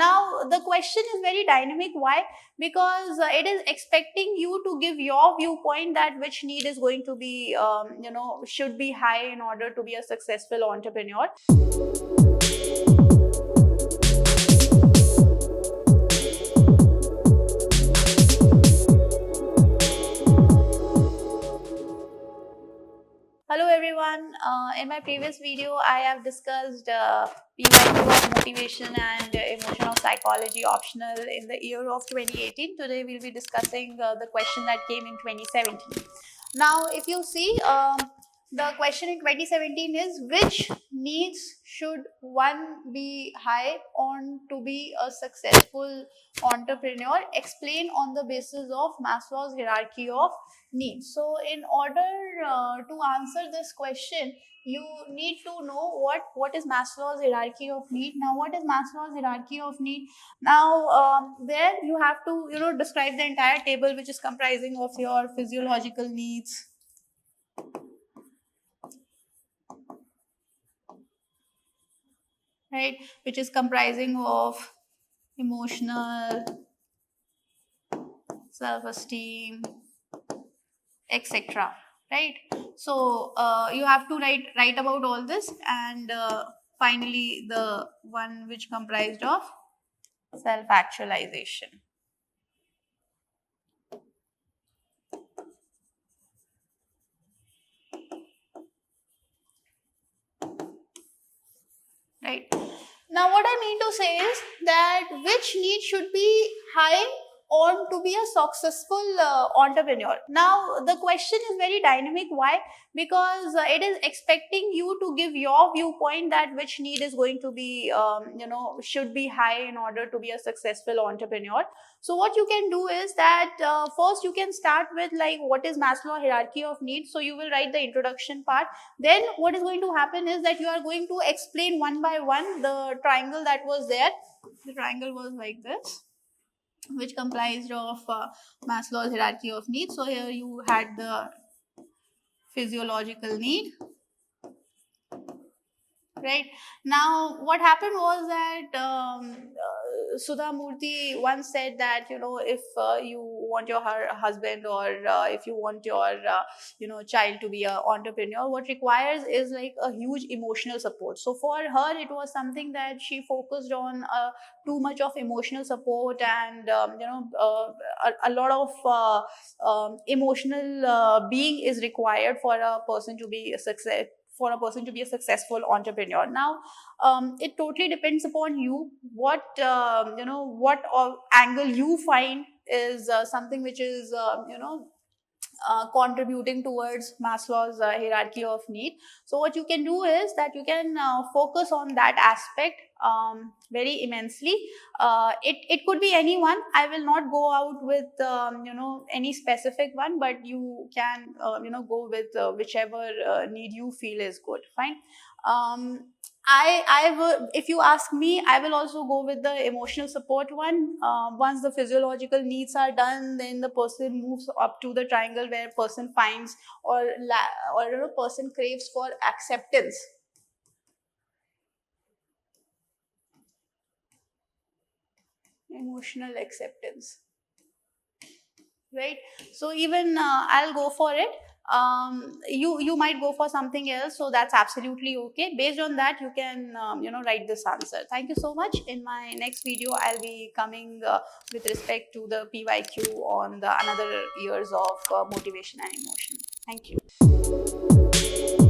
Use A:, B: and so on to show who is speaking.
A: Now the question is very dynamic. Why? Because it is expecting you to give your viewpoint that which need is going to be should be high in order to be a successful entrepreneur. Hello everyone, in my previous video I have discussed PYQ of motivation and emotional psychology optional in the year of 2018. Today we will be discussing the question that came in 2017. Now if you see, the question in 2017 is, which needs should one be high on to be a successful entrepreneur? Explain on the basis of Maslow's hierarchy of needs. So in order to answer this question, you need to know what is Maslow's hierarchy of need. Now what is Maslow's hierarchy of need? Now there you have to describe the entire table, which is comprising of your physiological needs, right, which is comprising of emotional, self-esteem, etc. Right? So you have to write about all this, and finally the one which comprised of self-actualization. Right? Now what I mean to say is that which need should be high on to be a successful entrepreneur. Now the question is very dynamic. Why? Because it is expecting you to give your viewpoint that which need is going to be should be high in order to be a successful entrepreneur. So what you can do is that first you can start with like what is Maslow hierarchy of needs. So you will write the introduction part. Then what is going to happen is that you are going to explain one by one the triangle that was there. The triangle was like this, which comprised of Maslow's hierarchy of needs. So here you had the physiological need. Right? Now what happened was that Sudha Murthy once said that if you want your husband or if you want your child to be an entrepreneur, what requires is like a huge emotional support. So for her it was something that she focused on too much of emotional support, and a lot of emotional being is required for a person to be a successful entrepreneur. Now it totally depends upon you what angle you find is something which is contributing towards Maslow's hierarchy of need. So what you can do is that you can focus on that aspect very immensely. It could be anyone. I will not go out with any specific one, but you can go with whichever need you feel is good. Fine. I will, if you ask me, I will also go with the emotional support one. Once the physiological needs are done, then the person moves up to the triangle where person finds or person craves for acceptance. Emotional acceptance. Right? So even I'll go for it. You might go for something else, so that's absolutely okay. Based on that, you can write this answer. Thank you so much. In my next video, I'll be coming with respect to the PYQ on the another years of motivation and emotion. Thank you.